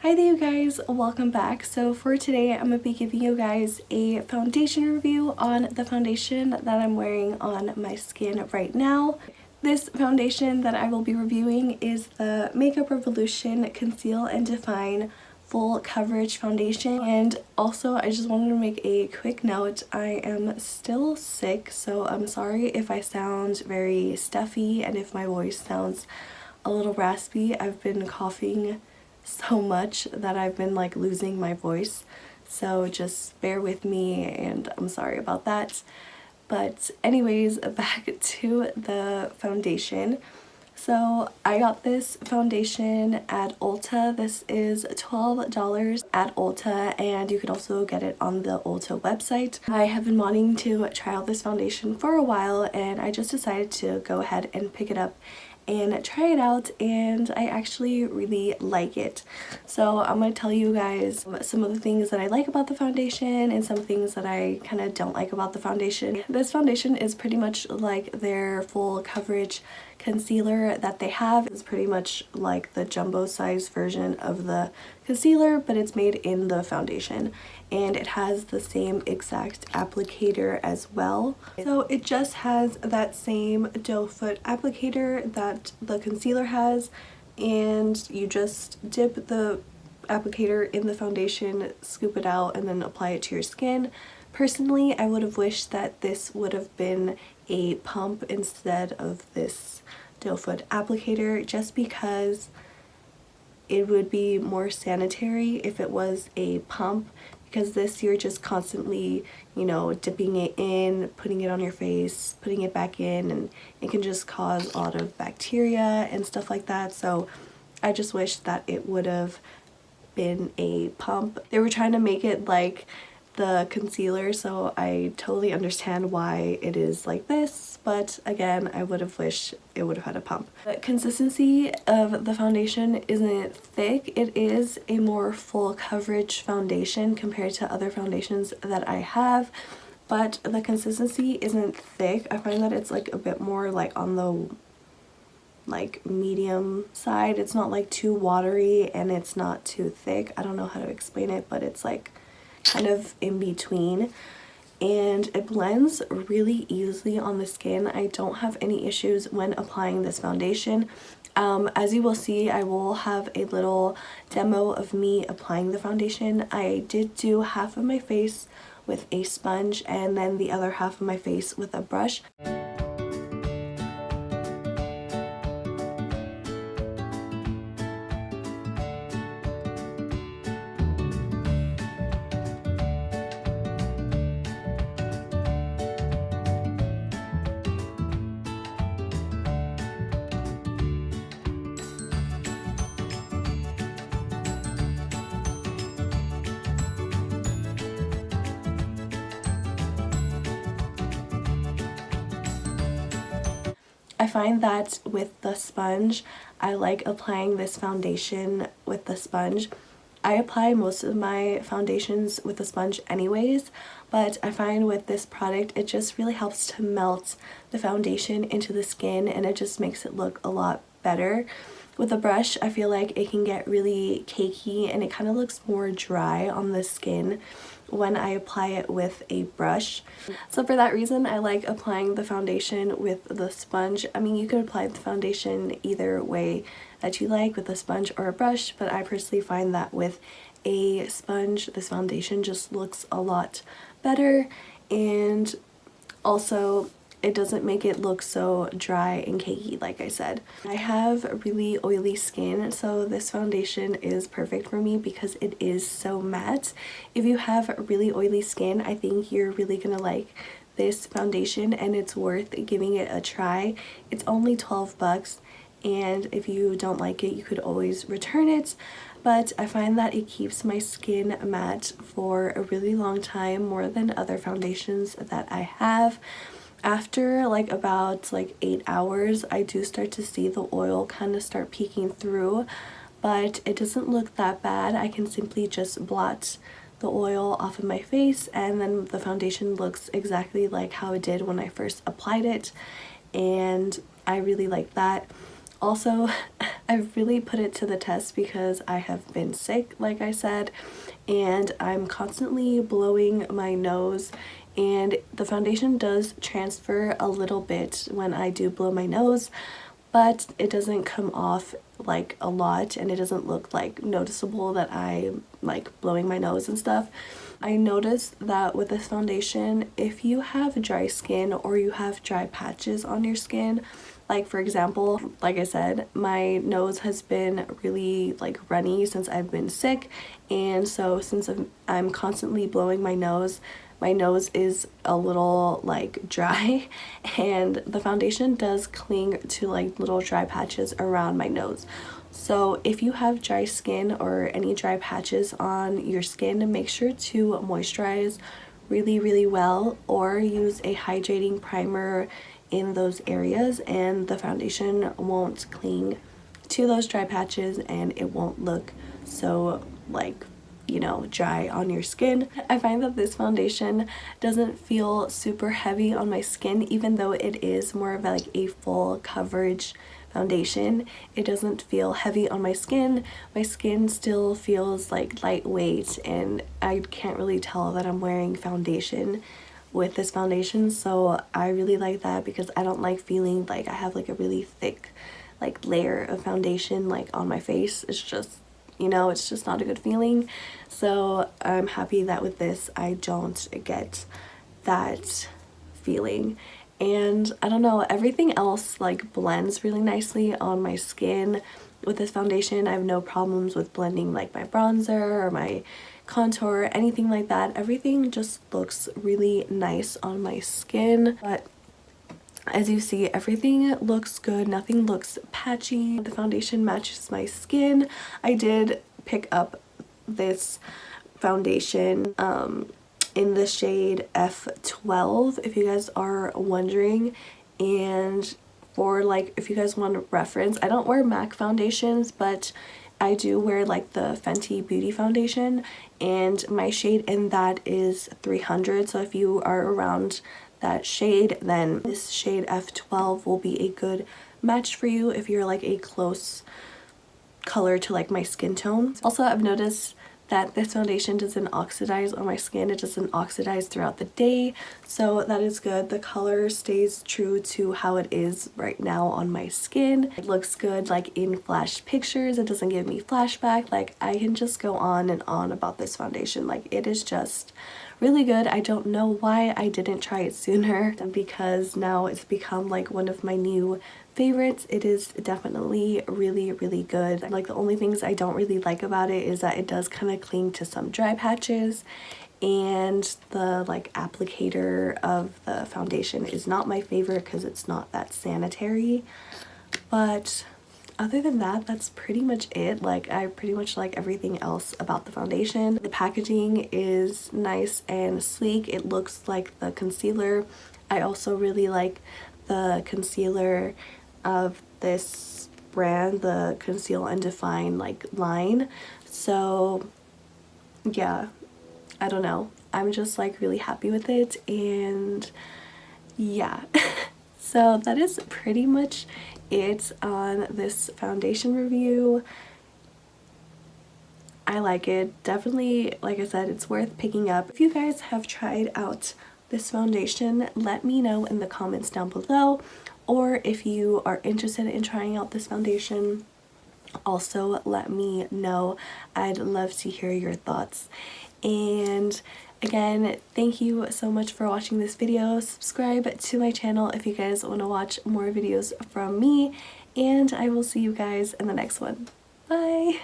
Hi there you guys, welcome back. So for today I'm going to be giving you guys a foundation review on the foundation that I'm wearing on my skin right now. This foundation that I will be reviewing is the Makeup Revolution Conceal and Define Full Coverage Foundation. And also I just wanted to make a quick note, I am still sick, so I'm sorry if I sound very stuffy and if my voice sounds a little raspy. I've been coughing so much that I've been like losing my voice, so just bear with me and I'm sorry about that. But anyways, back to the foundation. So I got this foundation at Ulta. This is $12 at Ulta, and you can also get it on the Ulta website. I have been wanting to try out this foundation for a while, and I just decided to go ahead and pick it up and try it out, and I actually really like it. So I'm going to tell you guys some of the things that I like about the foundation and some things that I kind of don't like about the foundation. This foundation is pretty much like their full coverage concealer that they have. It's pretty much like the jumbo size version of the concealer, but it's made in the foundation, and it has the same exact applicator as well. So it just has that same doe foot applicator that the concealer has, and you just dip the applicator in the foundation, scoop it out, and then apply it to your skin. Personally, I would have wished that this would have been a pump instead of this doe foot applicator, just because it would be more sanitary if it was a pump, because this you're just constantly, you know, dipping it in, putting it on your face, putting it back in, and it can just cause a lot of bacteria and stuff like that. So I just wish that it would have been a pump. They were trying to make it like the concealer, so I totally understand why it is like this, but again, I would have wished it would have had a pump. The consistency of the foundation isn't thick. It is a more full coverage foundation compared to other foundations that I have, but the consistency isn't thick. I find that it's like a bit more like on the like medium side. It's not like too watery and it's not too thick. I don't know how to explain it, but it's like kind of in between, and it blends really easily on the skin. I don't have any issues when applying this foundation. As you will see, I will have a little demo of me applying the foundation. I did do half of my face with a sponge and then the other half of my face with a brush. I find that with the sponge, I like applying this foundation with the sponge. I apply most of my foundations with a sponge anyways, but I find with this product it just really helps to melt the foundation into the skin, and it just makes it look a lot better. With a brush, I feel like it can get really cakey and it kind of looks more dry on the skin when I apply it with a brush. So for that reason, I like applying the foundation with the sponge. I mean, you could apply the foundation either way that you like, with a sponge or a brush, but I personally find that with a sponge, this foundation just looks a lot better, and also it doesn't make it look so dry and cakey like I said. I have really oily skin, so this foundation is perfect for me because it is so matte. If you have really oily skin, I think you're really gonna like this foundation, and it's worth giving it a try. It's only 12 bucks, and if you don't like it, you could always return it. But I find that it keeps my skin matte for a really long time, more than other foundations that I have. After like about 8 hours, I do start to see the oil kind of start peeking through, but it doesn't look that bad. I can simply just blot the oil off of my face, and then the foundation looks exactly like how it did when I first applied it, and I really like that. Also, I've really put it to the test because I have been sick, like I said, and I'm constantly blowing my nose, and the foundation does transfer a little bit when I do blow my nose, but it doesn't come off like a lot, and it doesn't look like noticeable that I'm like blowing my nose and stuff. I noticed that with this foundation, if you have dry skin or you have dry patches on your skin, like for example, like I said, my nose has been really like runny since I've been sick, and so since I'm constantly blowing my nose is a little like dry, and the foundation does cling to like little dry patches around my nose. So if you have dry skin or any dry patches on your skin, make sure to moisturize really well, or use a hydrating primer in those areas, and the foundation won't cling to those dry patches and it won't look so like, you know, dry on your skin. I find that this foundation doesn't feel super heavy on my skin, even though it is more of like a full coverage foundation. It doesn't feel heavy on my skin. My skin still feels like lightweight, and I can't really tell that I'm wearing foundation with this foundation, so I really like that because I don't like feeling like I have like a really thick like layer of foundation like on my face. It's just, you know, it's just not a good feeling. So I'm happy that with this I don't get that feeling. And I don't know, everything else like blends really nicely on my skin. With this foundation, I have no problems with blending like my bronzer or my contour, anything like that. Everything just looks really nice on my skin. But as you see, everything looks good, nothing looks patchy. The foundation matches my skin. I did pick up this foundation in the shade F12, if you guys are wondering. And for like, if you guys want a reference, I don't wear MAC foundations, but I do wear like the Fenty Beauty foundation, and my shade in that is 300. So if you are around that shade, then this shade F12 will be a good match for you if you're like a close color to like my skin tone. Also, I've noticed that this foundation doesn't oxidize on my skin. It doesn't oxidize throughout the day, so that is good. The color stays true to how it is right now on my skin. It looks good like in flash pictures. It doesn't give me flashback. Like, I can just go on and on about this foundation. Like, it is just really good. I don't know why I didn't try it sooner, because now it's become like one of my new favorites. It is definitely really good. Like, the only things I don't really like about it is that it does kind of cling to some dry patches, and the like applicator of the foundation is not my favorite because it's not that sanitary. But other than that, that's pretty much it. Like, I pretty much like everything else about the foundation. The packaging is nice and sleek. It looks like the concealer. I also really like the concealer of this brand, the Conceal and Define like line. So yeah, I don't know, I'm just like really happy with it. And yeah, so that is pretty much it on this foundation review. I like it. Definitely, like I said, it's worth picking up. If you guys have tried out this foundation, let me know in the comments down below. Or if you are interested in trying out this foundation, also let me know. I'd love to hear your thoughts. And again, thank you so much for watching this video. Subscribe to my channel if you guys want to watch more videos from me, and I will see you guys in the next one. Bye!